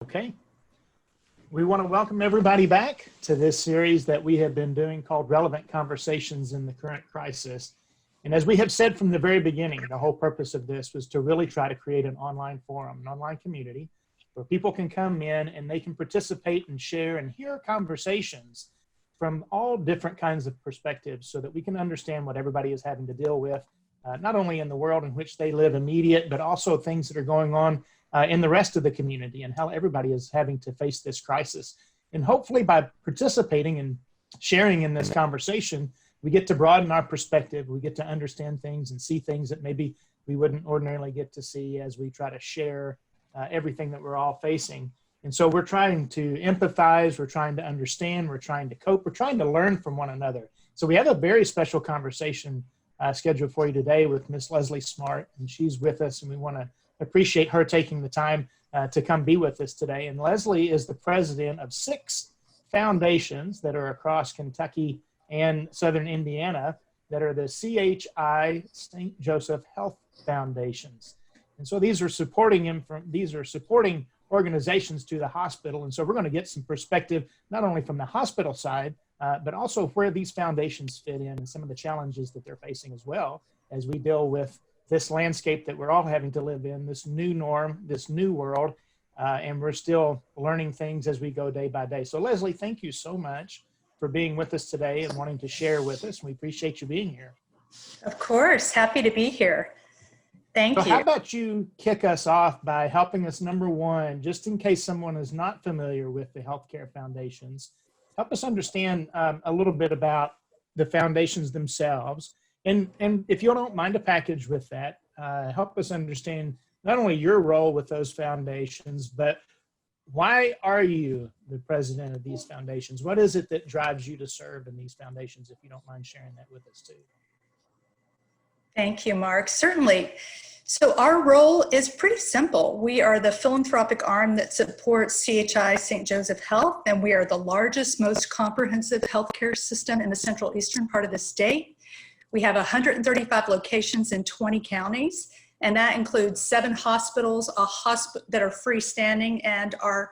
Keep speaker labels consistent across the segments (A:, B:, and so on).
A: Okay. We want to welcome everybody back to this series that we have been doing called Relevant Conversations in the Current Crisis. And as we have said from the very beginning, the whole purpose of this was to really try to create an online forum, an online community where people can come in and they can participate and share and hear conversations from all different kinds of perspectives so that we can understand what everybody is having to deal with, not only in the world in which they live immediate, but also things that are going on in the rest of the community and how everybody is having to face this crisis. And hopefully by participating and sharing in this conversation, we get to broaden our perspective. We get to understand things and see things that maybe we wouldn't ordinarily get to see as we try to share everything that we're all facing. And so we're trying to empathize, we're trying to understand, we're trying to cope, we're trying to learn from one another. So we have a very special conversation scheduled for you today with Miss Leslie Smart, and she's with us, and we want to appreciate her taking the time to come be with us today. And Leslie is the president of 6 foundations that are across Kentucky and Southern Indiana that are the CHI St. Joseph Health Foundations. And so these are supporting organizations to the hospital. And so we're going to get some perspective, not only from the hospital side, but also where these foundations fit in and some of the challenges that they're facing as well as we deal with this landscape that we're all having to live in, this new norm, this new world, and we're still learning things as we go day by day. So Leslie, thank you so much for being with us today and wanting to share with us. We appreciate you being here.
B: Of course, happy to be here. Thank you.
A: So how about you kick us off by helping us, number one, just in case someone is not familiar with the healthcare foundations, help us understand a little bit about the foundations themselves. And if you don't mind a package with that, help us understand not only your role with those foundations, but why are you the president of these foundations? What is it that drives you to serve in these foundations, if you don't mind sharing that with us too?
B: Thank you, Mark. Certainly. So our role is pretty simple. We are the philanthropic arm that supports CHI St. Joseph Health, and we are the largest, most comprehensive healthcare system in the central eastern part of the state. We have 135 locations in 20 counties, and that includes 7 hospitals that are freestanding, and our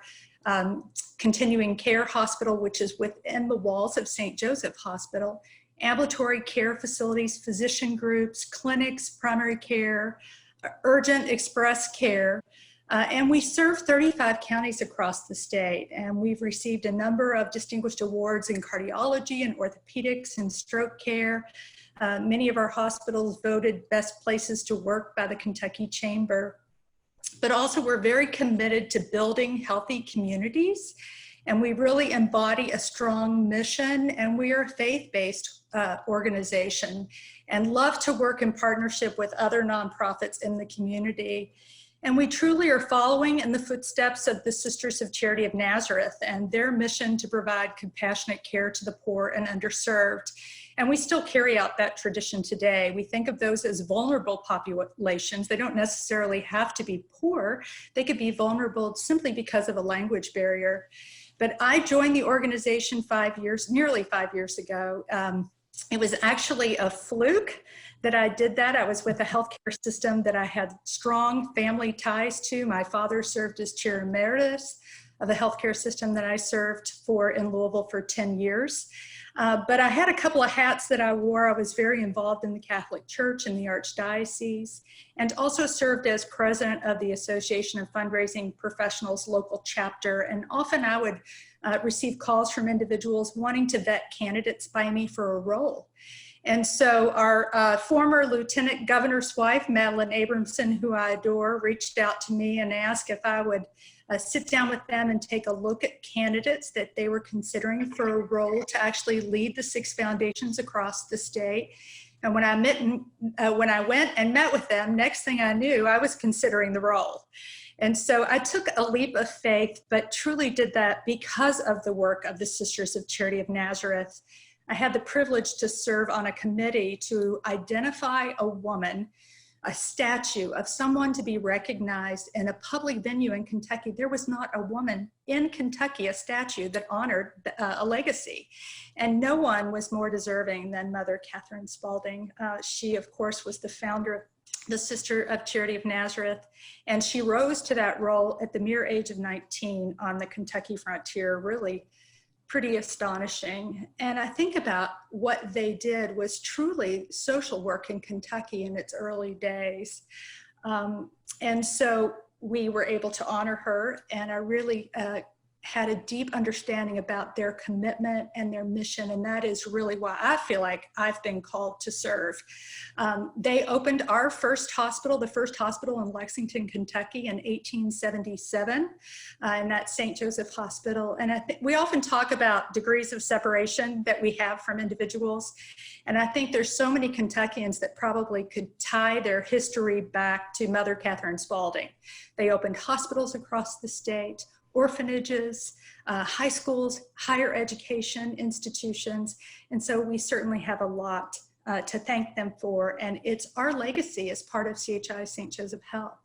B: continuing care hospital, which is within the walls of St. Joseph Hospital, ambulatory care facilities, physician groups, clinics, primary care, urgent express care, and we serve 35 counties across the state, and we've received a number of distinguished awards in cardiology and orthopedics and stroke care. Many of our hospitals voted best places to work by the Kentucky Chamber. But also we're very committed to building healthy communities, and we really embody a strong mission, and we are a faith-based organization and love to work in partnership with other nonprofits in the community. And we truly are following in the footsteps of the Sisters of Charity of Nazareth and their mission to provide compassionate care to the poor and underserved. And we still carry out that tradition today. We think of those as vulnerable populations. They don't necessarily have to be poor. They could be vulnerable simply because of a language barrier. But I joined the organization nearly 5 years ago. It was actually a fluke that I did that. I was with a healthcare system that I had strong family ties to. My father served as chair emeritus of the healthcare system that I served for in Louisville for 10 years. But I had a couple of hats that I wore. I was very involved in the Catholic Church and the Archdiocese, and also served as president of the Association of Fundraising Professionals local chapter. And often I would receive calls from individuals wanting to vet candidates by me for a role. And so our former Lieutenant Governor's wife, Madeline Abramson, who I adore, reached out to me and asked if I would sit down with them and take a look at candidates that they were considering for a role to actually lead the 6 foundations across the state. And when I went and met with them, next thing I knew, I was considering the role. And so I took a leap of faith, but truly did that because of the work of the Sisters of Charity of Nazareth. I had the privilege to serve on a committee to identify a woman, a statue of someone to be recognized in a public venue in Kentucky. There was not a woman in Kentucky, a statue that honored a legacy. And no one was more deserving than Mother Catherine Spalding. She, of course, was the founder the Sister of Charity of Nazareth, and she rose to that role at the mere age of 19 on the Kentucky frontier, really pretty astonishing. And I think about what they did was truly social work in Kentucky in its early days. And so we were able to honor her, and I really had a deep understanding about their commitment and their mission, and that is really why I feel like I've been called to serve. They opened our first hospital, the first hospital in Lexington, Kentucky in 1877, and that's St. Joseph Hospital. And I think we often talk about degrees of separation that we have from individuals, and I think there's so many Kentuckians that probably could tie their history back to Mother Catherine Spalding. They opened hospitals across the state, orphanages, high schools, higher education institutions. And so we certainly have a lot to thank them for. And it's our legacy as part of CHI St. Joseph Health.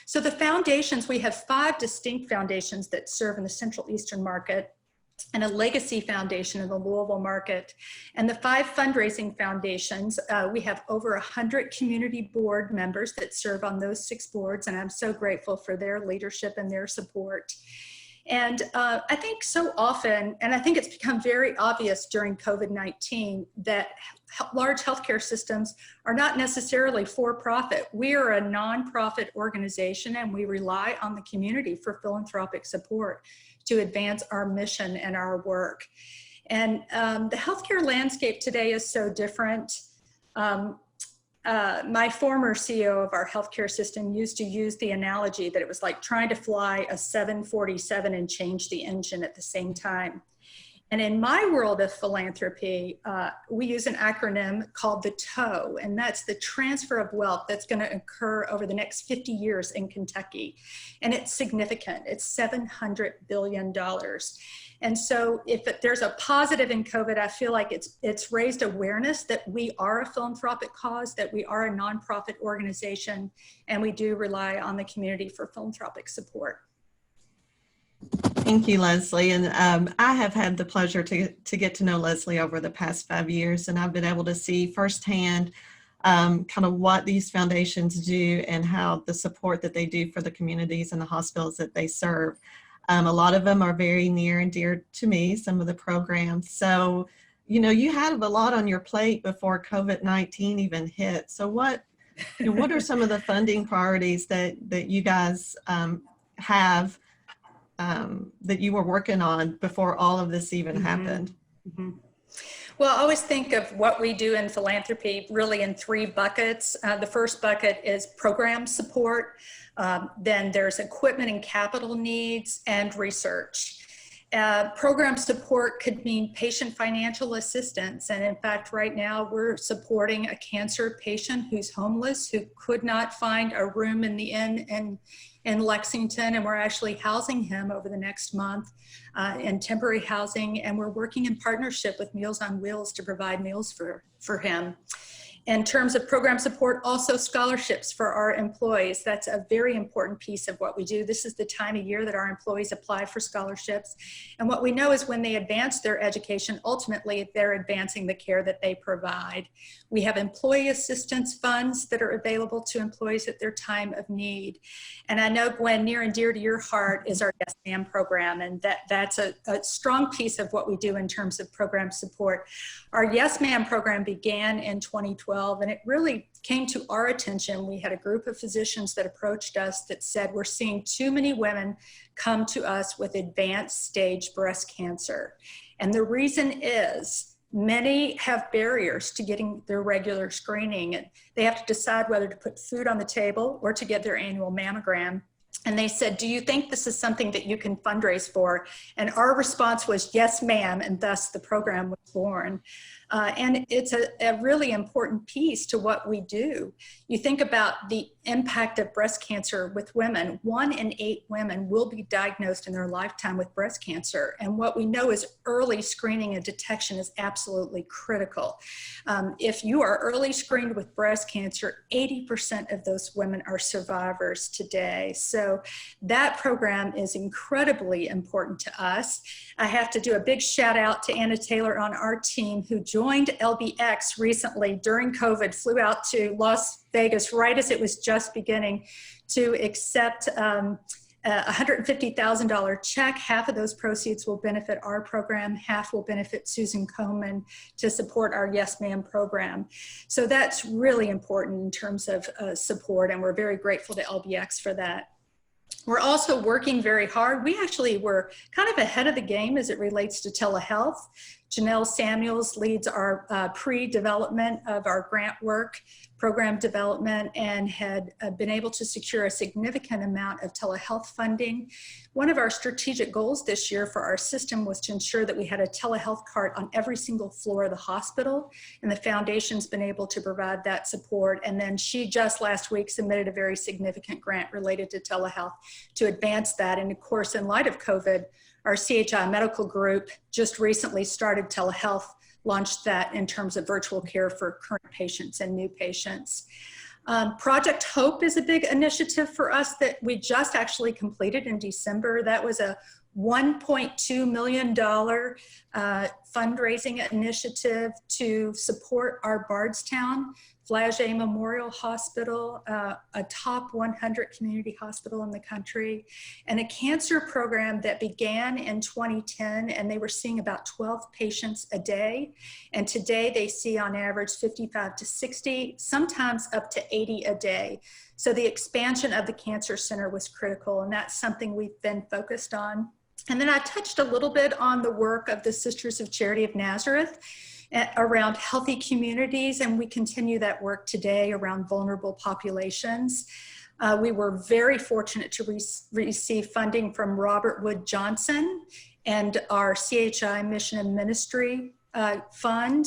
B: So the foundations, we have 5 distinct foundations that serve in the Central Eastern market, and a legacy foundation in the Louisville market. And the 5 fundraising foundations, we have over 100 community board members that serve on those 6 boards, and I'm so grateful for their leadership and their support. And I think so often, and I think it's become very obvious during COVID-19, that large healthcare systems are not necessarily for-profit. We are a nonprofit organization, and we rely on the community for philanthropic support to advance our mission and our work. And the healthcare landscape today is so different. My former CEO of our healthcare system used to use the analogy that it was like trying to fly a 747 and change the engine at the same time. And in my world of philanthropy, we use an acronym called the TOW, and that's the transfer of wealth that's going to occur over the next 50 years in Kentucky. And it's significant. It's $700 billion. And so if there's a positive in COVID, I feel like it's raised awareness that we are a philanthropic cause, that we are a nonprofit organization, and we do rely on the community for philanthropic support.
C: Thank you, Leslie. And I have had the pleasure to get to know Leslie over the past 5 years, and I've been able to see firsthand kind of what these foundations do and how the support that they do for the communities and the hospitals that they serve. A lot of them are very near and dear to me, some of the programs. So, you know, you had a lot on your plate before COVID-19 even hit. So what are some of the funding priorities that you guys have that you were working on before all of this even happened?
B: Mm-hmm. Well, I always think of what we do in philanthropy really in 3 buckets. The first bucket is program support. Then there's equipment and capital needs and research. Program support could mean patient financial assistance. And in fact, right now we're supporting a cancer patient who's homeless, who could not find a room in the inn in Lexington, and we're actually housing him over the next month in temporary housing, and we're working in partnership with Meals on Wheels to provide meals for him. In terms of program support, also scholarships for our employees. That's a very important piece of what we do. This is the time of year that our employees apply for scholarships. And what we know is when they advance their education, ultimately they're advancing the care that they provide. We have employee assistance funds that are available to employees at their time of need. And I know, Gwen, near and dear to your heart is our Yes Ma'am program, and that's a strong piece of what we do in terms of program support. Our Yes Ma'am program began in 2012. And it really came to our attention. We had a group of physicians that approached us that said, we're seeing too many women come to us with advanced stage breast cancer. And the reason is many have barriers to getting their regular screening, and they have to decide whether to put food on the table or to get their annual mammogram. And they said, do you think this is something that you can fundraise for? And our response was, yes, ma'am. And thus the program was born. And it's a really important piece to what we do. You think about the impact of breast cancer with women. 1 in 8 women will be diagnosed in their lifetime with breast cancer. And what we know is early screening and detection is absolutely critical. If you are early screened with breast cancer, 80% of those women are survivors today. So that program is incredibly important to us. I have to do a big shout out to Anna Taylor on our team, who joined joined LBX recently during COVID, flew out to Las Vegas right as it was just beginning to accept a $150,000 check. Half of those proceeds will benefit our program, half will benefit Susan Komen to support our Yes Ma'am program. So that's really important in terms of support, and we're very grateful to LBX for that. We're also working very hard. We actually were kind of ahead of the game as it relates to telehealth. Janelle Samuels leads our pre-development of our grant work, program development, and had been able to secure a significant amount of telehealth funding. One of our strategic goals this year for our system was to ensure that we had a telehealth cart on every single floor of the hospital, and the foundation's been able to provide that support. And then she just last week submitted a very significant grant related to telehealth to advance that. And of course, in light of COVID, our CHI medical group just recently started telehealth, launched that in terms of virtual care for current patients and new patients. Project Hope is a big initiative for us that we just actually completed in December. That was a $1.2 million fundraising initiative to support our Bardstown Flagey Memorial Hospital, a top 100 community hospital in the country, and a cancer program that began in 2010, and they were seeing about 12 patients a day. And today they see on average 55 to 60, sometimes up to 80 a day. So the expansion of the cancer center was critical, and that's something we've been focused on. And then I touched a little bit on the work of the Sisters of Charity of Nazareth around healthy communities, and we continue that work today around vulnerable populations. We were very fortunate to receive funding from Robert Wood Johnson and our CHI Mission and Ministry Fund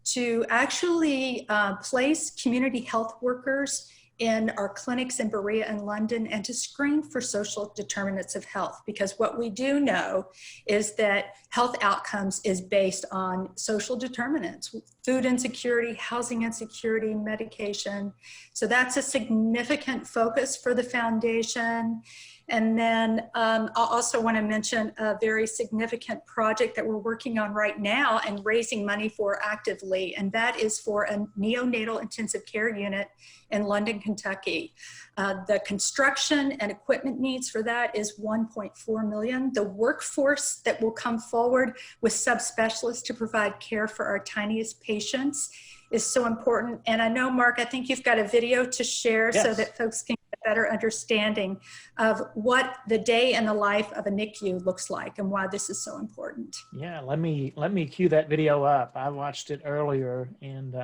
B: to actually place community health workers in our clinics in Berea and London, and to screen for social determinants of health, because what we do know is that health outcomes is based on social determinants: food insecurity, housing insecurity, medication. So that's a significant focus for the foundation. And then I also want to mention a very significant project that we're working on right now and raising money for actively, and that is for a neonatal intensive care unit in London, Kentucky. The construction and equipment needs for that is $1.4 million. The workforce that will come forward with subspecialists to provide care for our tiniest patients is so important. And I know, Mark, I think you've got a video to share. Yes. So that folks can get a better understanding of what the day in the life of a NICU looks like and why this is so important.
A: Yeah, let me cue that video up. I watched it earlier, and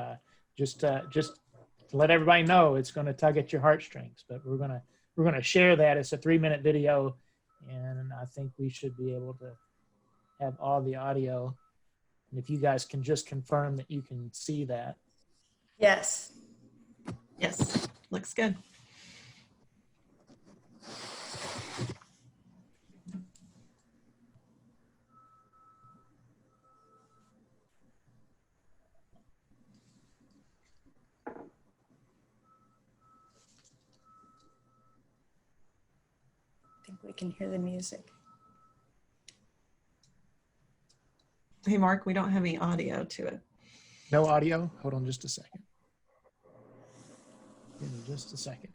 A: just to let everybody know, it's going to tug at your heartstrings. But we're gonna share that. It's a 3-minute video, and I think we should be able to have all the audio. And if you guys can just confirm that you can see that.
B: Yes.
C: Yes, looks good.
B: I think we can hear the music.
C: Hey, Mark, we don't have any audio to it.
A: No audio? Hold on just a second. Give me just a second.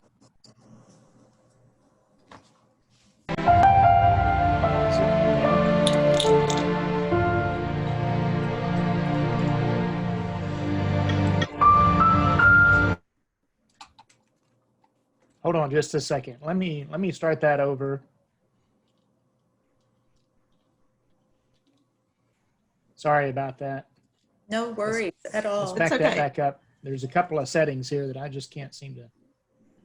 A: Hold on just a second. Let me start that over. Sorry about that.
B: No worries at all.
A: Let's back that back up. There's a couple of settings here that I just can't seem to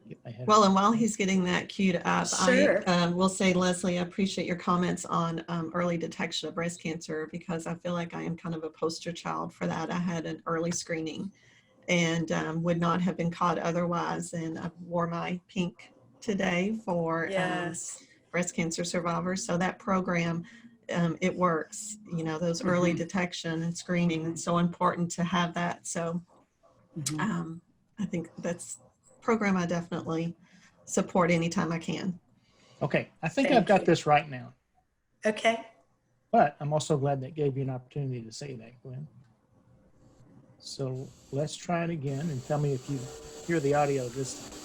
A: get my head.
C: Well, and while he's getting that queued up,
B: sure.
C: I will say, Leslie, I appreciate your comments on early detection of breast cancer, because I feel like I am kind of a poster child for that. I had an early screening and would not have been caught otherwise. And I wore my pink today for
B: yes.
C: Breast cancer survivors. So that program, it works. You know, those early detection and screening, it's so important to have that. So I think that's a program I definitely support anytime I can.
A: Okay, I think I've got this right now.
B: Okay.
A: But I'm also glad that gave you an opportunity to say that, Glenn. So let's try it again and tell me if you hear the audio this time.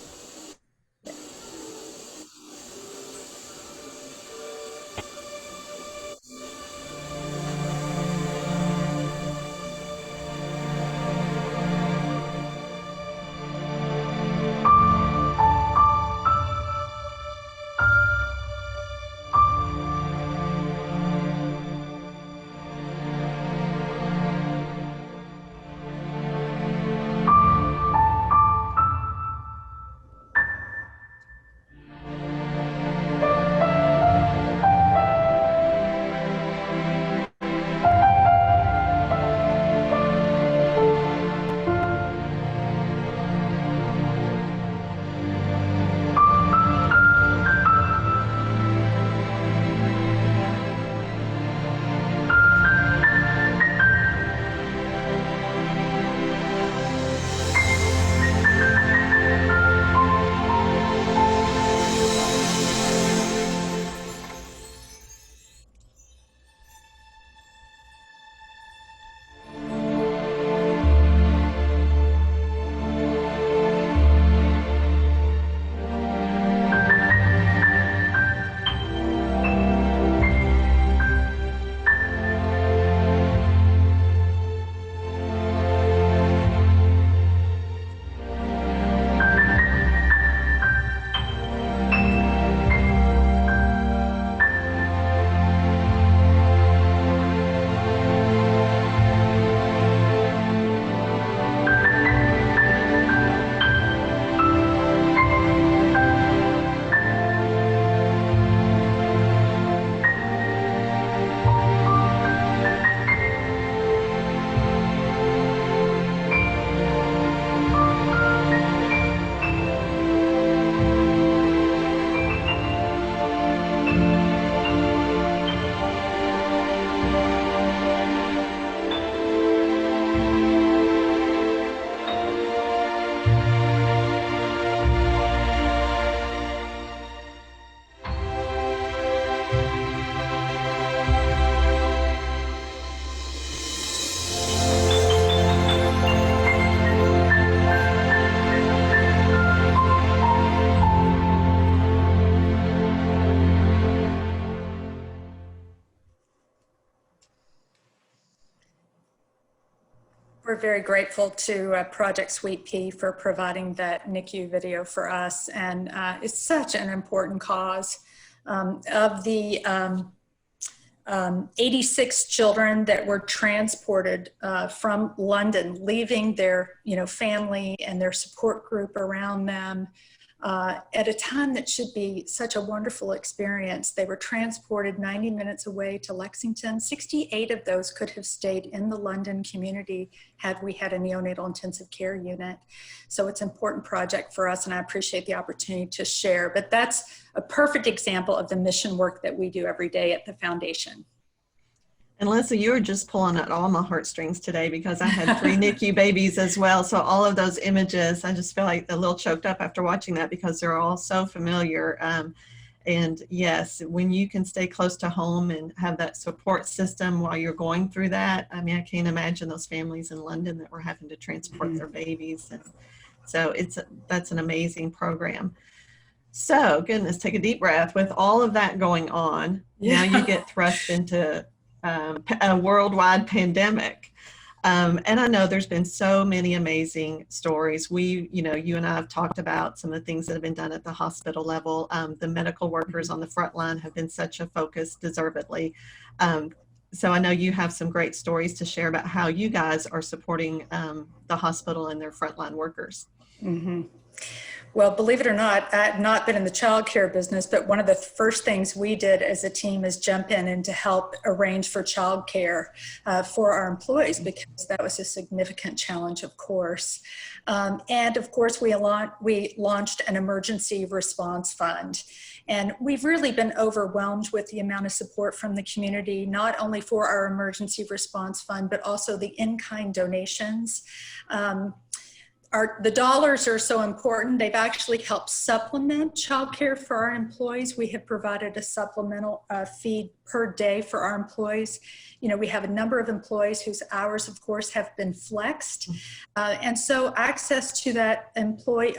B: We're very grateful to Project Sweet Pea for providing that NICU video for us, and it's such an important cause. Of the 86 children that were transported from London, leaving their family and their support group around them at a time that should be such a wonderful experience. They were transported 90 minutes away to Lexington. 68 of those could have stayed in the London community had we had a neonatal intensive care unit. So it's an important project for us, and I appreciate the opportunity to share. But that's a perfect example of the mission work that we do every day at the foundation.
C: And Leslie, you were just pulling at all my heartstrings today, because I had 3 NICU babies as well. So all of those images, I just feel like a little choked up after watching that, because they're all so familiar. And yes, when you can stay close to home and have that support system while you're going through that, I mean, I can't imagine those families in London that were having to transport their babies. And so that's an amazing program. So goodness, take a deep breath. With all of that going on, now you get thrust into a worldwide pandemic. And I know there's been so many amazing stories. You and I have talked about some of the things that have been done at the hospital level. The medical workers on the front line have been such a focus, deservedly. So I know you have some great stories to share about how you guys are supporting the hospital and their frontline workers.
B: Mm-hmm. Well, believe it or not, I've not been in the child care business, but one of the first things we did as a team is jump in and to help arrange for child care for our employees, because that was a significant challenge, of course. And of course, we launched an emergency response fund. And we've really been overwhelmed with the amount of support from the community, not only for our emergency response fund, but also the in-kind donations. the dollars are so important. They've actually helped supplement childcare for our employees. We have provided a supplemental fee per day for our employees. You know, we have a number of employees whose hours, of course, have been flexed. And so access to that employee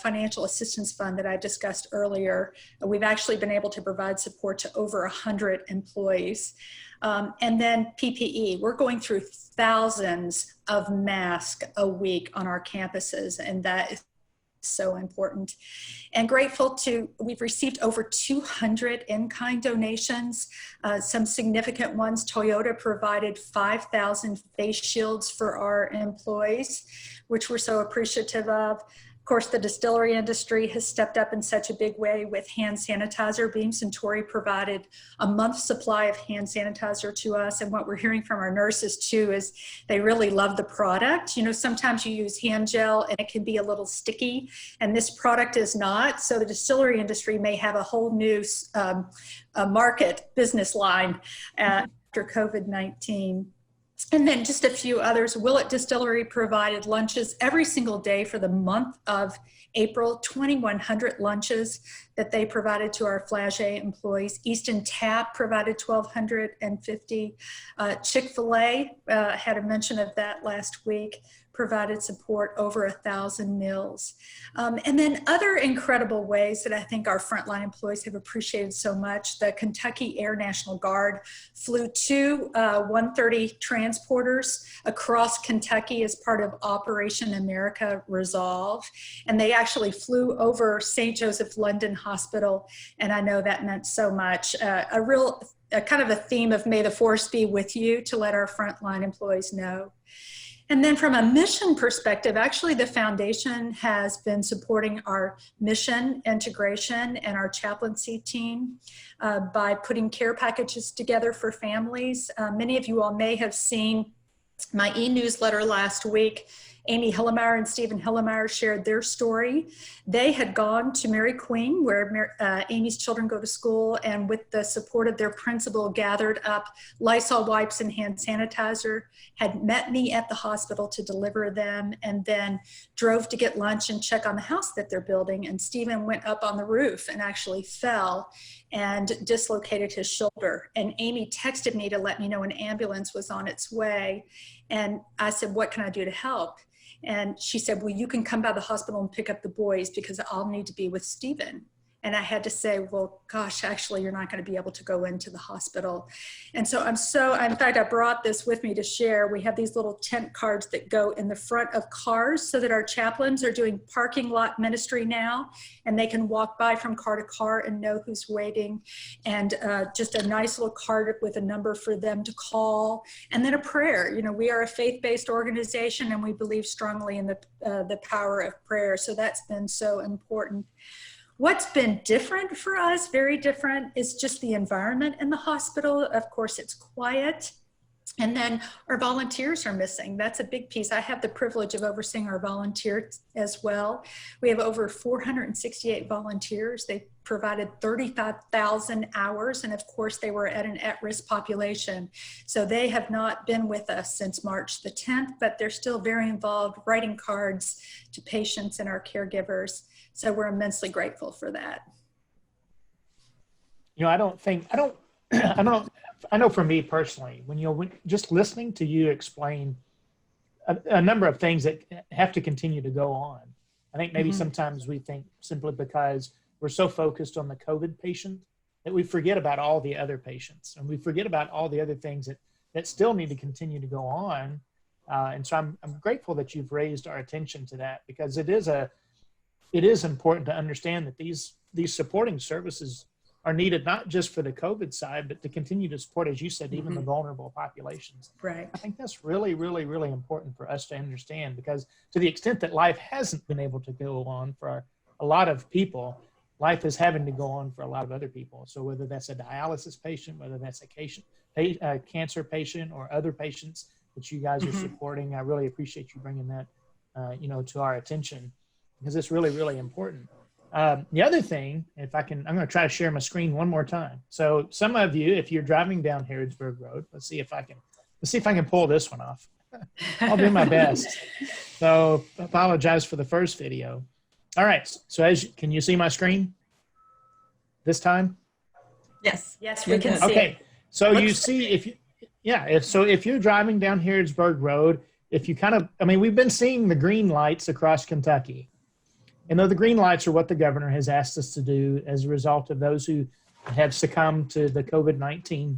B: financial assistance fund that I discussed earlier, we've actually been able to provide support to over 100 employees. And then PPE, we're going through thousands of masks a week on our campuses, and that is so important. And grateful to, we've received over 200 in-kind donations, some significant ones. Toyota provided 5,000 face shields for our employees, which we're so appreciative of. Of course, the distillery industry has stepped up in such a big way with hand sanitizer. Beam Suntory provided a month's supply of hand sanitizer to us. And what we're hearing from our nurses too is they really love the product. You know, sometimes you use hand gel and it can be a little sticky, and this product is not. So the distillery industry may have a whole new market business line after COVID-19. And then just a few others. Willett Distillery provided lunches every single day for the month of April, 2,100 lunches that they provided to our Flagey employees. Easton Tap provided 1,250. Chick-fil-A had a mention of that last week, provided support over 1,000 meals. And then other incredible ways that I think our frontline employees have appreciated so much. The Kentucky Air National Guard flew two 130 transporters across Kentucky as part of Operation America Resolve. And they actually flew over St. Joseph London Hospital. And I know that meant so much. A kind of a theme of May the Force be with you, to let our frontline employees know. And then from a mission perspective, actually the foundation has been supporting our mission integration and our chaplaincy team by putting care packages together for families. Many of you all may have seen my e-newsletter last week. Amy Hillemeyer and Stephen Hillemeyer shared their story. They had gone to Mary Queen, where Amy's children go to school, and with the support of their principal, gathered up Lysol wipes and hand sanitizer, had met me at the hospital to deliver them, and then drove to get lunch and check on the house that they're building. And Stephen went up on the roof and actually fell and dislocated his shoulder. And Amy texted me to let me know an ambulance was on its way. And I said, what can I do to help? And she said, well, you can come by the hospital and pick up the boys because I'll need to be with Stephen. And I had to say, well, gosh, actually, you're not going to be able to go into the hospital. And so in fact, I brought this with me to share. We have these little tent cards that go in the front of cars so that our chaplains are doing parking lot ministry now, and they can walk by from car to car and know who's waiting. And just a nice little card with a number for them to call, and then a prayer. You know, we are a faith-based organization, and we believe strongly in the power of prayer. So that's been so important. What's been different for us, very different, is just the environment in the hospital. Of course, it's quiet. And then our volunteers are missing. That's a big piece. I have the privilege of overseeing our volunteers as well. We have over 468 volunteers. They provided 35,000 hours. And of course, they were at an at-risk population. So they have not been with us since March the 10th, but they're still very involved, writing cards to patients and our caregivers. So we're immensely grateful for that.
A: You know, I know for me personally, when just listening to you explain a number of things that have to continue to go on, I think maybe sometimes we think simply because we're so focused on the COVID patient that we forget about all the other patients, and we forget about all the other things that still need to continue to go on. And so I'm grateful that you've raised our attention to that, because it is important to understand that these supporting services are needed not just for the COVID side, but to continue to support, as you said, even the vulnerable populations.
B: Right.
A: I think that's really, really, really important for us to understand, because to the extent that life hasn't been able to go on for a lot of people, life is having to go on for a lot of other people. So whether that's a dialysis patient, whether that's a cancer patient, or other patients that you guys are supporting, I really appreciate you bringing that, to our attention, because it's really, really important. The other thing, I'm going to try to share my screen one more time. So some of you, if you're driving down Harrodsburg Road, let's see if I can pull this one off. I'll do my best. So apologize for the first video. All right. So can you see my screen this time?
C: Yes.
B: Yes, we can see
A: Okay.
B: it.
A: So you see if you're driving down Harrodsburg Road, if you we've been seeing the green lights across Kentucky. And though the green lights are what the governor has asked us to do as a result of those who have succumbed to the COVID-19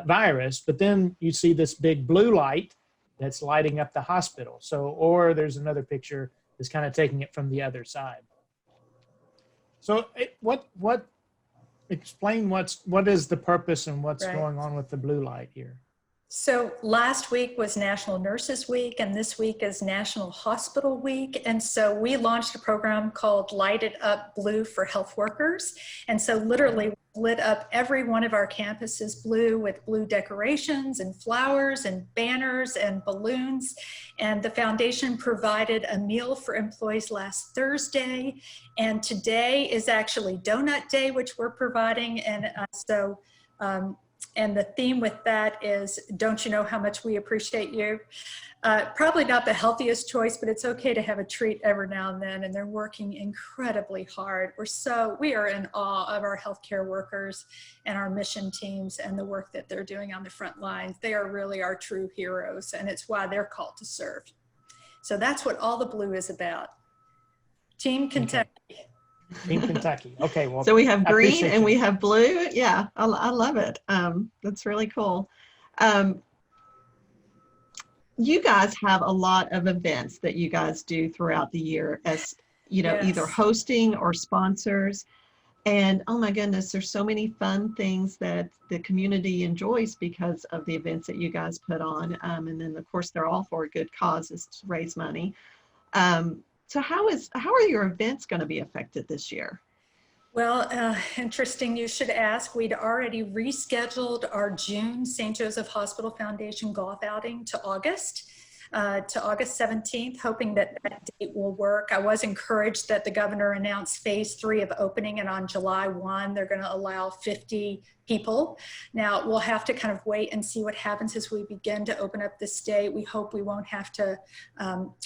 A: virus, but then you see this big blue light that's lighting up the hospital. So, or there's another picture that's kind of taking it from the other side. So explain what is the purpose and what's going on with the blue light here?
B: So last week was National Nurses Week, and this week is National Hospital Week. And so we launched a program called Light It Up Blue for Health Workers. And so literally lit up every one of our campuses blue with blue decorations and flowers and banners and balloons. And the foundation provided a meal for employees last Thursday. And today is actually Donut Day, which we're providing. And and the theme with that is, don't you know how much we appreciate you? Probably not the healthiest choice, but it's okay to have a treat every now and then. And they're working incredibly hard. We are in awe of our healthcare workers and our mission teams and the work that they're doing on the front lines. They are really our true heroes, and it's why they're called to serve. So that's what all the blue is about. Team Kentucky.
A: Okay. Team Kentucky. Okay, well.
C: So we have green and we have blue. Yeah, I love it. That's really cool. You guys have a lot of events that you guys do throughout the year as, either hosting or sponsors. And oh my goodness, there's so many fun things that the community enjoys because of the events that you guys put on. And then of course, they're all for good causes to raise money. So how are your events going to be affected this year?
B: Well, interesting you should ask. We'd already rescheduled our June St. Joseph Hospital Foundation golf outing to August 17th, hoping that date will work. I was encouraged that the governor announced phase 3 of opening, and on July 1, they're going to allow 50 people. Now, we'll have to kind of wait and see what happens as we begin to open up the state. We hope we won't have to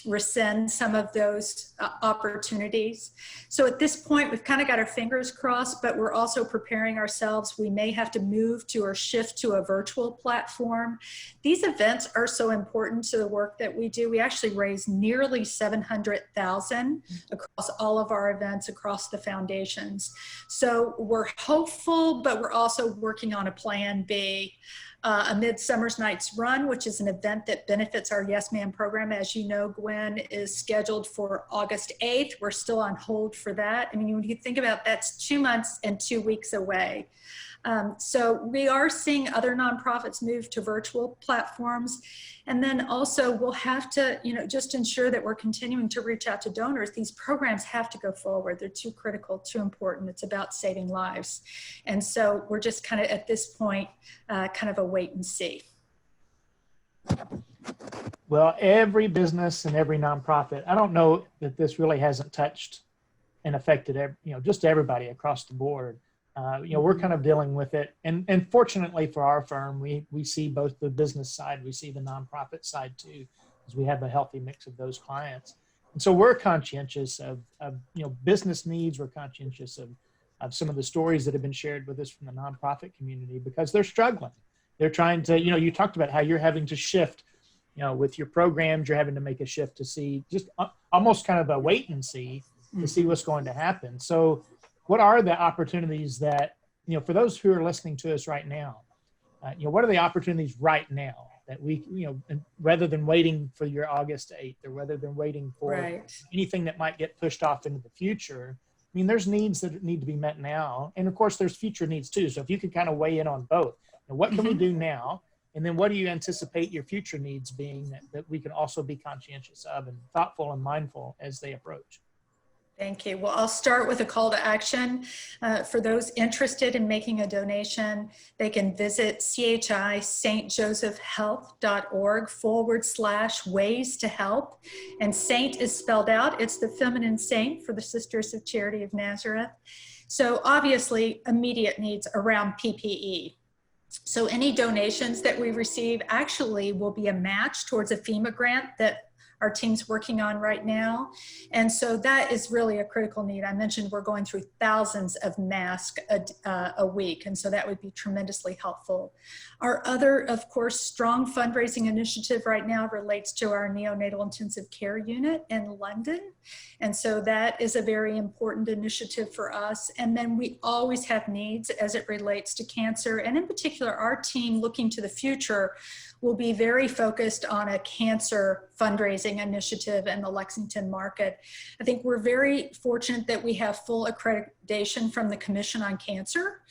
B: rescind some of those opportunities. So at this point, we've kind of got our fingers crossed, but we're also preparing ourselves. We may have to move to or shift to a virtual platform. These events are so important to the work that we do. We actually raised nearly $700,000 across all of our events across the foundations. So we're hopeful, but we're also working on a plan B. A Midsummer's Night's Run, which is an event that benefits our Yes Ma'am program. As you know, Gwen, is scheduled for August 8th. We're still on hold for that. I mean, when you think about that's 2 months and 2 weeks away. So we are seeing other nonprofits move to virtual platforms. And then also we'll have to, just ensure that we're continuing to reach out to donors. These programs have to go forward. They're too critical, too important. It's about saving lives. And so we're just kind of at this point, kind of a wait and see.
A: Well, every business and every nonprofit, I don't know that this really hasn't touched and affected, just everybody across the board. We're kind of dealing with it. And fortunately for our firm, we see both the business side, we see the nonprofit side too, because we have a healthy mix of those clients. And so we're conscientious of business needs. We're conscientious of some of the stories that have been shared with us from the nonprofit community because they're struggling. They're trying to, you talked about how you're having to shift, with your programs, you're having to make a shift to see just almost kind of a wait and see to see what's going to happen. So what are the opportunities that, for those who are listening to us right now, what are the opportunities right now that we, rather than waiting for your August 8th or rather than waiting for anything that might get pushed off into the future? I mean, there's needs that need to be met now. And of course, there's future needs too. So if you could kind of weigh in on both, what can we do now? And then what do you anticipate your future needs being that we can also be conscientious of and thoughtful and mindful as they approach?
B: Thank you. Well, I'll start with a call to action. For those interested in making a donation, they can visit chistjosephhealth.org/ways to help. And saint is spelled out. It's the feminine saint for the Sisters of Charity of Nazareth. So obviously immediate needs around PPE. So any donations that we receive actually will be a match towards a FEMA grant that our team's working on right now. And so that is really a critical need. I mentioned we're going through thousands of masks a week, and so that would be tremendously helpful. Our other, of course, strong fundraising initiative right now relates to our neonatal intensive care unit in London. And so that is a very important initiative for us. And then we always have needs as it relates to cancer. And in particular, our team looking to the future will be very focused on a cancer fundraising initiative in the Lexington market. I think we're very fortunate that we have full accreditation from the Commission on Cancer.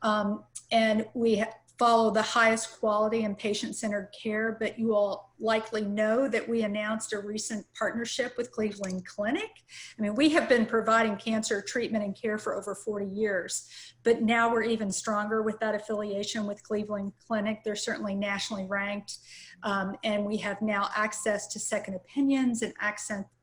B: And we follow the highest quality and patient-centered care, but you all likely know that we announced a recent partnership with Cleveland Clinic. I mean, we have been providing cancer treatment and care for over 40 years, but now we're even stronger with that affiliation with Cleveland Clinic. They're certainly nationally ranked, and we have now access to second opinions and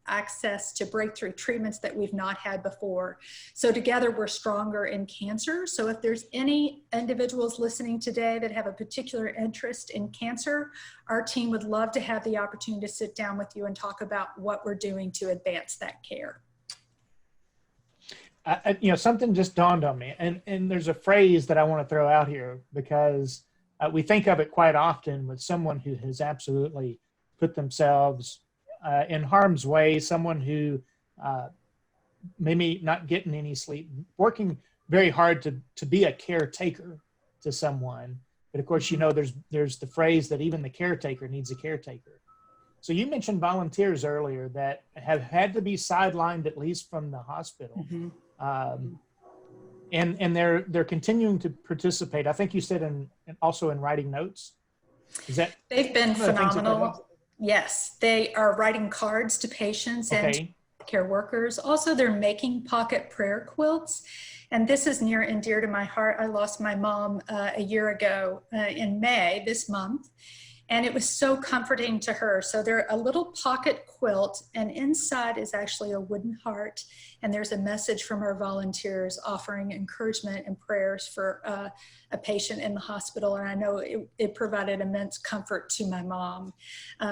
B: access to breakthrough treatments that we've not had before. So together we're stronger in cancer. So if there's any individuals listening today that have a particular interest in cancer, our team would love to have the opportunity to sit down with you and talk about what we're doing to advance that care.
A: You know, something just dawned on me, and there's a phrase that I want to throw out here because we think of it quite often with someone who has absolutely put themselves in harm's way, someone who maybe not getting any sleep, working very hard to be a caretaker to someone. But of course, you know, there's the phrase that even the caretaker needs a caretaker. So you mentioned volunteers earlier that have had to be sidelined at least from the hospital. Mm-hmm. And they're continuing to participate. I think you said also in writing notes. Is that?
B: They've been phenomenal. Yes, they are writing cards to patients and care workers. Also, they're making pocket prayer quilts. And this is near and dear to my heart. I lost my mom a year ago in May this month. And it was so comforting to her. So they're a little pocket quilt, and inside is actually a wooden heart. And there's a message from our volunteers offering encouragement and prayers for a patient in the hospital. And I know it provided immense comfort to my mom.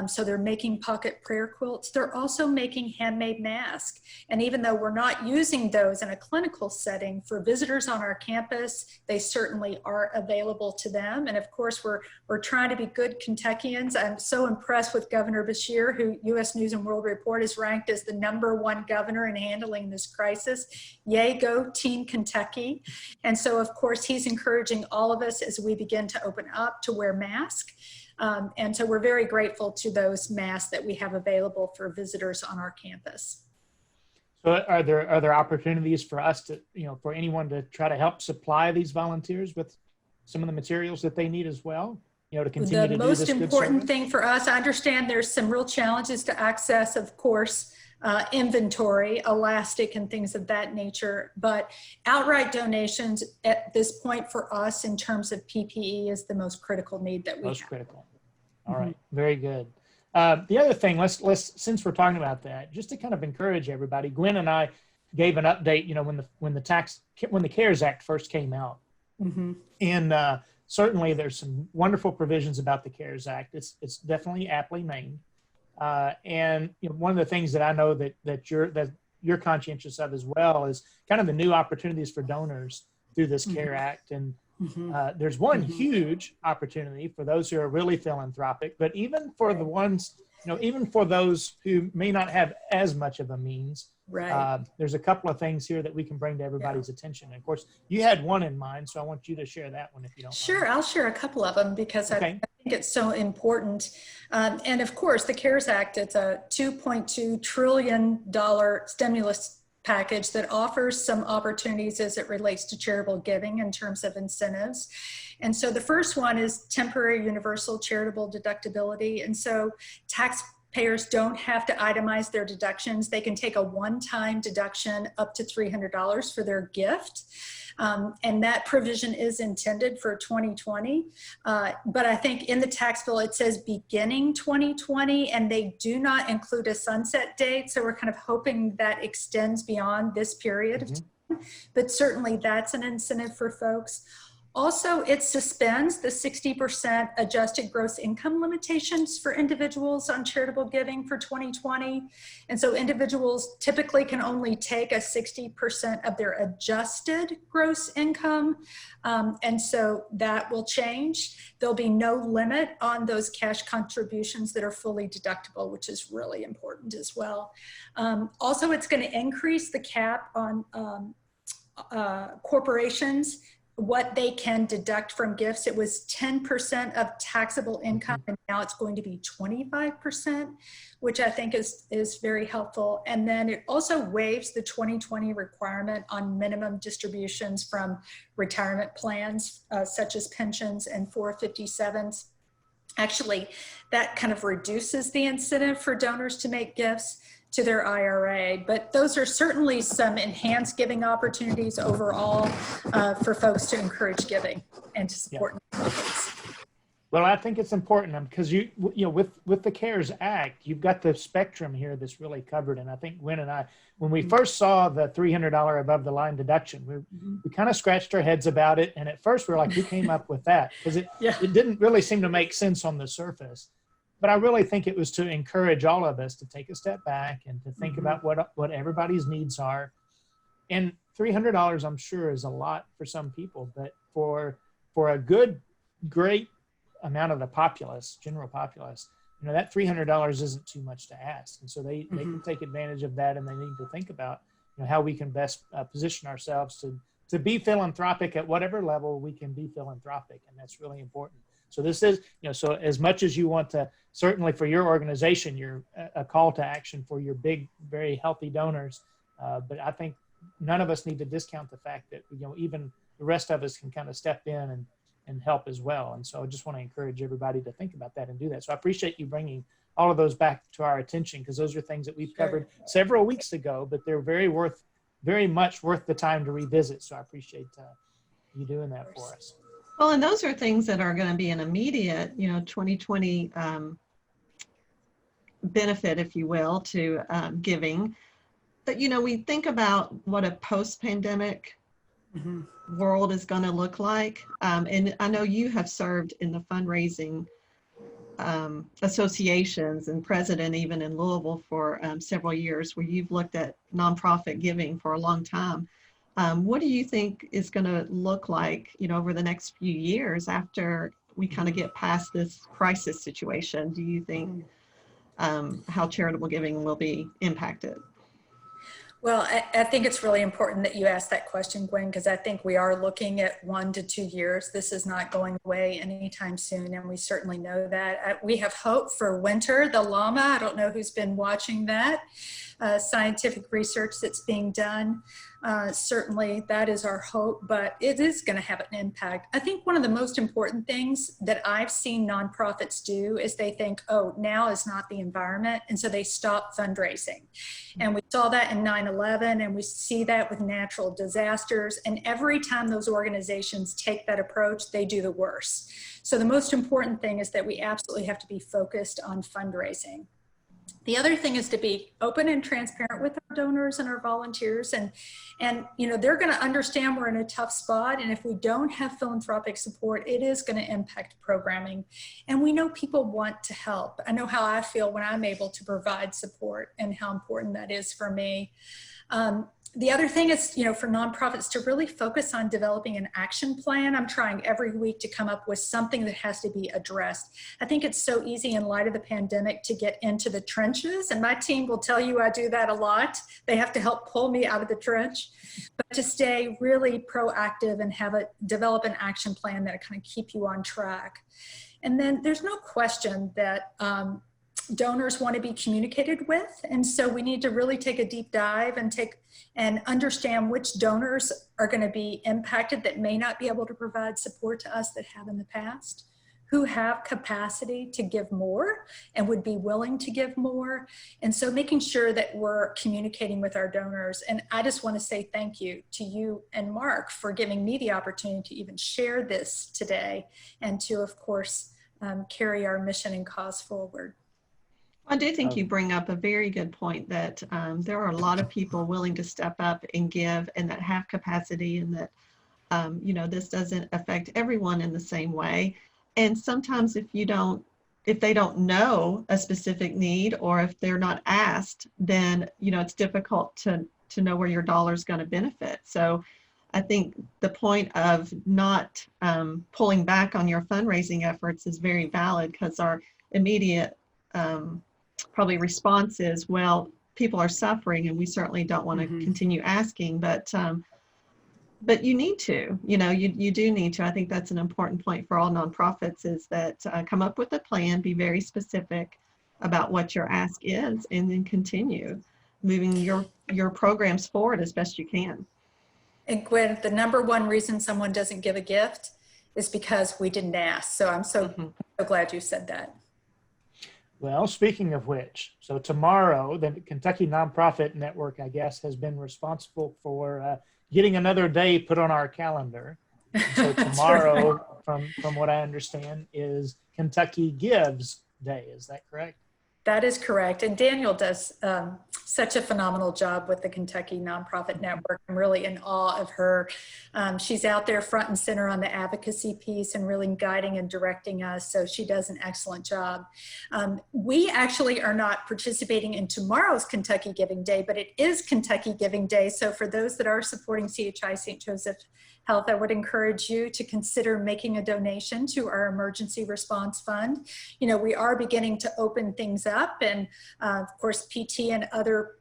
B: So they're making pocket prayer quilts. They're also making handmade masks. And even though we're not using those in a clinical setting, for visitors on our campus, they certainly are available to them. And of course, we're trying to be good Kentuckians. I'm so impressed with Governor Beshear, who U.S. News and World Report is ranked as the #1 governor in handling this crisis. Yay, go Team Kentucky. And so, of course, he's encouraging all of us as we begin to open up to wear masks. And so we're very grateful to those masks that we have available for visitors on our campus.
A: So are there opportunities for us to, you know, for anyone to try to help supply these volunteers with some of the materials that they need as well? You know, to continue to do this good service?
B: The most important thing for us, I understand there's some real challenges to access, of course, inventory, elastic and things of that nature, but outright donations at this point for us in terms of PPE is the most critical need that we have.
A: Most critical. All right, very good. The other thing, let's since we're talking about that, just to kind of encourage everybody, Gwen and I gave an update, you know, when the CARES Act first came out. Mm-hmm. And certainly there's some wonderful provisions about the CARES Act. It's definitely aptly named. And you know, one of the things that I know that you're conscientious of as well is kind of the new opportunities for donors through this CARE Act. And there's one huge opportunity for those who are really philanthropic, but even for the ones, you know, even for those who may not have as much of a means, there's a couple of things here that we can bring to everybody's attention. And of course, you had one in mind, so I want you to share that one if you don't mind.
B: Sure, I'll share a couple of them because I think it's so important. And of course, the CARES Act, it's a $2.2 trillion stimulus package that offers some opportunities as it relates to charitable giving in terms of incentives. And so the first one is temporary universal charitable deductibility. And so taxpayers don't have to itemize their deductions. They can take a one-time deduction up to $300 for their gift. And that provision is intended for 2020. But I think in the tax bill, it says beginning 2020, and they do not include a sunset date. So we're kind of hoping that extends beyond this period of time. But certainly that's an incentive for folks. Also, it suspends the 60% adjusted gross income limitations for individuals on charitable giving for 2020. And so individuals typically can only take a 60% of their adjusted gross income. And so that will change. There'll be no limit on those cash contributions that are fully deductible, which is really important as well. Also, it's going to increase the cap on corporations, what they can deduct from gifts. It was 10% of taxable income, and now it's going to be 25%, which I think is very helpful. And then it also waives the 2020 requirement on minimum distributions from retirement plans, such as pensions and 457s. Actually, that kind of reduces the incentive for donors to make gifts to their IRA, but those are certainly some enhanced giving opportunities overall for folks to encourage giving and to support nonprofits.
A: Well, I think it's important because you know with the CARES Act, you've got the spectrum here that's really covered. And I think Gwen and I, when we first saw the $300 above the line deduction, we kind of scratched our heads about it. And at first we were like, who came up with that? Because it didn't really seem to make sense on the surface. But I really think it was to encourage all of us to take a step back and to think about what everybody's needs are. And $300, I'm sure, is a lot for some people, but for a great amount of the populace, general populace, you know, that $300 isn't too much to ask. And so they can take advantage of that, and they need to think about, you know, how we can best position ourselves to be philanthropic at whatever level we can be philanthropic. And that's really important. So this is, you know, so as much as you want to, certainly for your organization, you're a call to action for your big, very healthy donors. But I think none of us need to discount the fact that, you know, even the rest of us can kind of step in and help as well. And so I just want to encourage everybody to think about that and do that. So I appreciate you bringing all of those back to our attention, because those are things that we've covered several weeks ago, but they're very much worth the time to revisit. So I appreciate you doing that for us.
C: Well, and those are things that are going to be an immediate, you know, 2020 benefit, if you will, to giving. But, you know, we think about what a post-pandemic world is going to look like. And I know you have served in the fundraising associations and president even in Louisville for several years, where you've looked at nonprofit giving for a long time. What do you think is going to look like, you know, over the next few years after we kind of get past this crisis situation? Do you think how charitable giving will be impacted?
B: Well, I think it's really important that you ask that question, Gwen, because I think we are looking at 1 to 2 years. This is not going away anytime soon, and we certainly know that. We have hope for winter, the llama. I don't know who's been watching that scientific research that's being done. Certainly that is our hope, but it is going to have an impact. I think one of the most important things that I've seen nonprofits do is they think, oh, now is not the environment. And so they stop fundraising. And we saw that in 9/11, and we see that with natural disasters. And every time those organizations take that approach, they do the worse. So the most important thing is that we absolutely have to be focused on fundraising. The other thing is to be open and transparent with our donors and our volunteers, and you know, they're going to understand we're in a tough spot, and if we don't have philanthropic support, it is going to impact programming. And we know people want to help. I know how I feel when I'm able to provide support and how important that is for me. The other thing is, you know, for nonprofits to really focus on developing an action plan. I'm trying every week to come up with something that has to be addressed. I think it's so easy in light of the pandemic to get into the trenches, and my team will tell you I do that a lot. They have to help pull me out of the trench, but to stay really proactive and develop an action plan that kind of keep you on track. And then there's no question that donors want to be communicated with. And so we need to really take a deep dive and understand which donors are going to be impacted that may not be able to provide support to us that have in the past, who have capacity to give more and would be willing to give more. And so making sure that we're communicating with our donors. And I just want to say thank you to you and Mark for giving me the opportunity to even share this today and to, of course, carry our mission and cause forward.
C: I do think you bring up a very good point that there are a lot of people willing to step up and give, and that have capacity, and that this doesn't affect everyone in the same way. And sometimes if they don't know a specific need, or if they're not asked, then, it's difficult to know where your dollar is going to benefit. So I think the point of not pulling back on your fundraising efforts is very valid, because our immediate probably response is, well, people are suffering and we certainly don't want to continue asking, but you need to, you do need to. I think that's an important point for all nonprofits, is that come up with a plan, be very specific about what your ask is, and then continue moving your programs forward as best you can.
B: And Gwen, the number one reason someone doesn't give a gift is because we didn't ask. So I'm so glad you said that.
A: Well, speaking of which, so tomorrow, the Kentucky Nonprofit Network, I guess, has been responsible for getting another day put on our calendar. So tomorrow, right, from what I understand, is Kentucky Gives Day. Is that correct?
B: That is correct. And Daniel does such a phenomenal job with the Kentucky Nonprofit Network. I'm really in awe of her. She's out there front and center on the advocacy piece and really guiding and directing us. So she does an excellent job. We actually are not participating in tomorrow's Kentucky Giving Day, but it is Kentucky Giving Day. So for those that are supporting CHI St. Joseph Health, I would encourage you to consider making a donation to our emergency response fund. We are beginning to open things up, and of course PT and other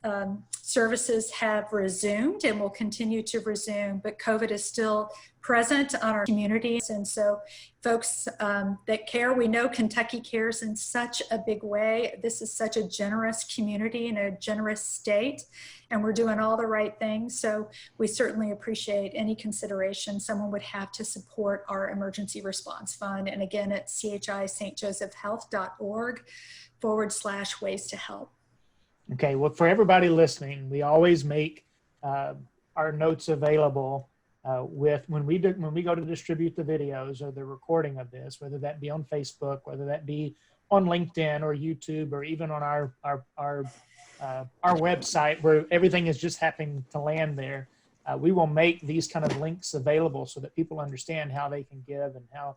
B: services have resumed and will continue to resume, but COVID is still present on our communities. And so folks that care, we know Kentucky cares in such a big way. This is such a generous community and a generous state, and we're doing all the right things. So we certainly appreciate any consideration someone would have to support our emergency response fund. And again, at chistjosephhealth.org/ways to help.
A: Okay, well, for everybody listening, we always make our notes available when we go to distribute the videos or the recording of this, whether that be on Facebook, whether that be on LinkedIn or YouTube, or even on our website, where everything is just happening to land there. We will make these kind of links available so that people understand how they can give and how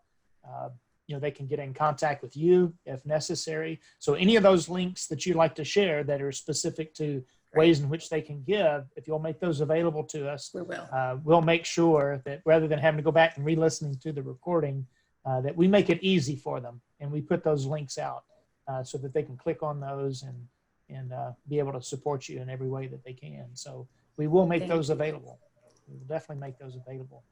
A: they can get in contact with you if necessary. So any of those links that you'd like to share that are specific to ways in which they can give, if you'll make those available to us,
B: we will.
A: We'll make sure that rather than having to go back and re-listening to the recording, that we make it easy for them, and we put those links out so that they can click on those and be able to support you in every way that they can. So we will make those available. We will definitely make those available.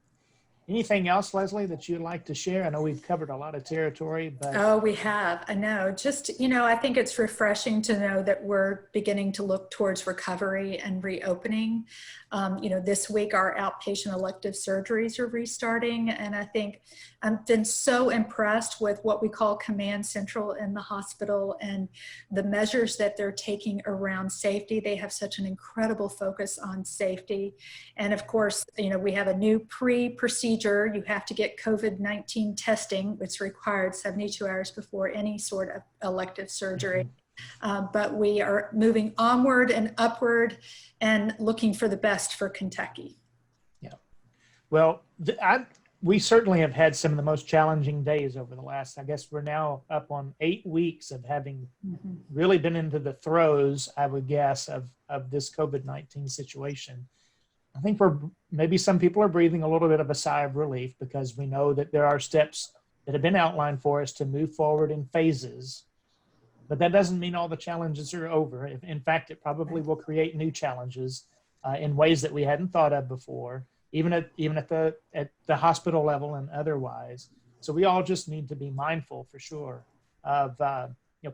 A: Anything else, Leslie, that you'd like to share? I know we've covered a lot of territory, but...
B: Oh, we have. I know. Just, I think it's refreshing to know that we're beginning to look towards recovery and reopening. This week our outpatient elective surgeries are restarting, and I think I've been so impressed with what we call Command Central in the hospital and the measures that they're taking around safety. They have such an incredible focus on safety. And of course, we have a new procedure. You have to get COVID-19 testing. It's required 72 hours before any sort of elective surgery. But we are moving onward and upward and looking for the best for Kentucky.
A: Yeah. Well, we certainly have had some of the most challenging days over the last, I guess we're now up on 8 weeks of having really been into the throes, I would guess, of this COVID-19 situation. I think maybe some people are breathing a little bit of a sigh of relief, because we know that there are steps that have been outlined for us to move forward in phases, but that doesn't mean all the challenges are over. In fact, it probably will create new challenges in ways that we hadn't thought of before, even at the hospital level and otherwise. So we all just need to be mindful, for sure, of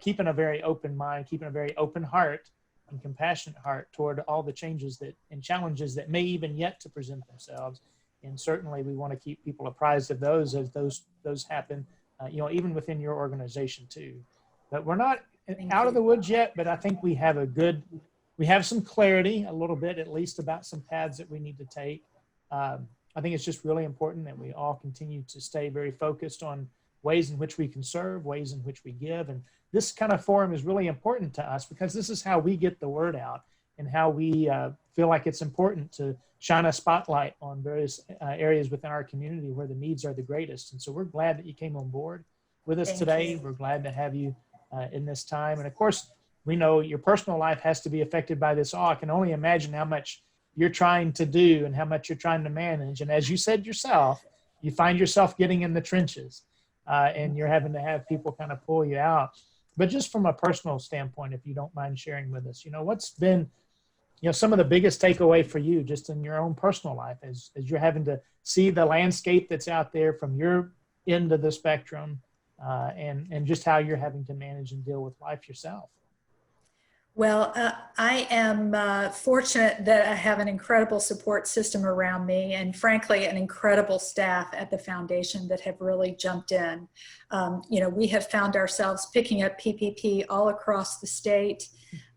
A: keeping a very open mind, keeping a very open heart and compassionate heart toward all the changes and challenges that may even yet to present themselves. And certainly we want to keep people apprised of those as those happen, even within your organization too. But we're not out of the woods yet, but I think we have some clarity a little bit, at least, about some paths that we need to take. I think it's just really important that we all continue to stay very focused on ways in which we can serve, ways in which we give. And this kind of forum is really important to us, because this is how we get the word out. and how we feel like it's important to shine a spotlight on various areas within our community where the needs are the greatest. And so we're glad that you came on board with us today. We're glad to have you in this time. And of course, we know your personal life has to be affected by this all. I can only imagine how much you're trying to do and how much you're trying to manage. And as you said yourself, you find yourself getting in the trenches and you're having to have people kind of pull you out. But just from a personal standpoint, if you don't mind sharing with us, what's been, some of the biggest takeaway for you just in your own personal life as you're having to see the landscape that's out there from your end of the spectrum and just how you're having to manage and deal with life yourself.
B: Well, I am fortunate that I have an incredible support system around me and frankly, an incredible staff at the foundation that have really jumped in. We have found ourselves picking up PPP all across the state.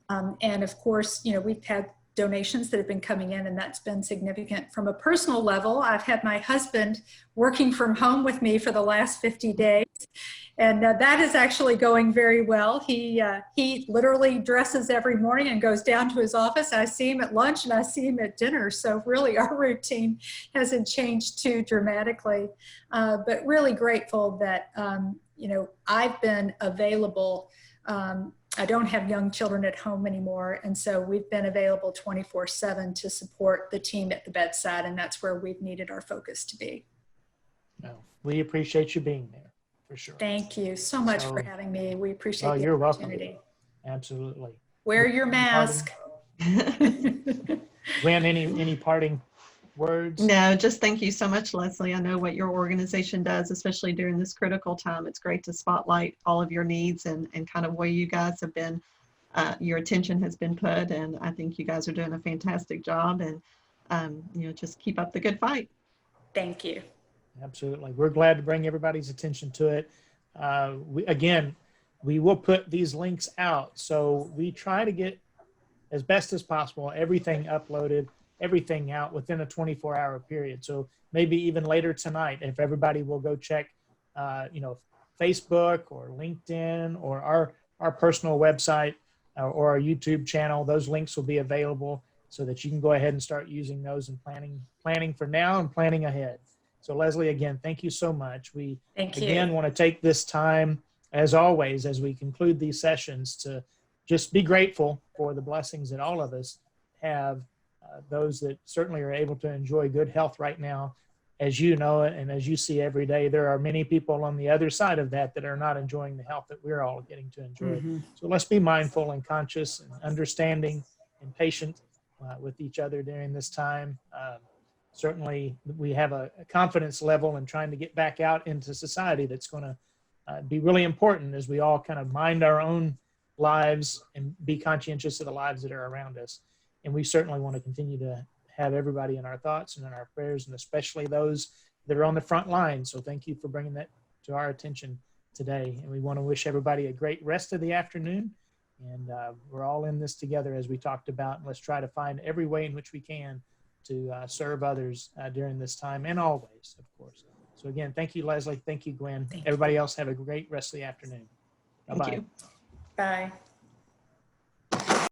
B: And of course, we've had donations that have been coming in and that's been significant. From a personal level, I've had my husband working from home with me for the last 50 days. And that is actually going very well. He literally dresses every morning and goes down to his office. I see him at lunch and I see him at dinner. So really our routine hasn't changed too dramatically, but really grateful that, I've been available. I don't have young children at home anymore. And so we've been available 24/7 to support the team at the bedside. And that's where we've needed our focus to be.
A: No, we appreciate you being there for sure.
B: Thank you so much for having me. We appreciate the
A: you're
B: opportunity.
A: Welcome. Absolutely.
B: Wear your mask.
A: Gwen, any parting words?
C: No, just thank you so much, Leslie. I know what your organization does, especially during this critical time. It's great to spotlight all of your needs and kind of where you guys have been, your attention has been put. And I think you guys are doing a fantastic job and, just keep up the good fight.
B: Thank you.
A: Absolutely. We're glad to bring everybody's attention to it. We will put these links out. So we try to get as best as possible, everything uploaded, everything out within a 24-hour period. So maybe even later tonight, if everybody will go check, Facebook or LinkedIn or our personal website or our YouTube channel, those links will be available so that you can go ahead and start using those and planning for now and planning ahead. So Leslie, again, thank you so much. We again want to take this time, as always, as we conclude these sessions, to just be grateful for the blessings that all of us have. Those that certainly are able to enjoy good health right now, as you know, and as you see every day, there are many people on the other side of that that are not enjoying the health that we're all getting to enjoy. Mm-hmm. So let's be mindful and conscious and understanding and patient with each other during this time. Certainly, we have a confidence level in trying to get back out into society that's going to be really important as we all kind of mind our own lives and be conscientious of the lives that are around us. And we certainly want to continue to have everybody in our thoughts and in our prayers, and especially those that are on the front line. So thank you for bringing that to our attention today. And we want to wish everybody a great rest of the afternoon. And we're all in this together, as we talked about. And let's try to find every way in which we can to serve others during this time, and always, of course. So again, thank you, Leslie. Thank you, Gwen. Everybody else have a great rest of the afternoon. Bye-bye.
C: Thank you.
B: Bye.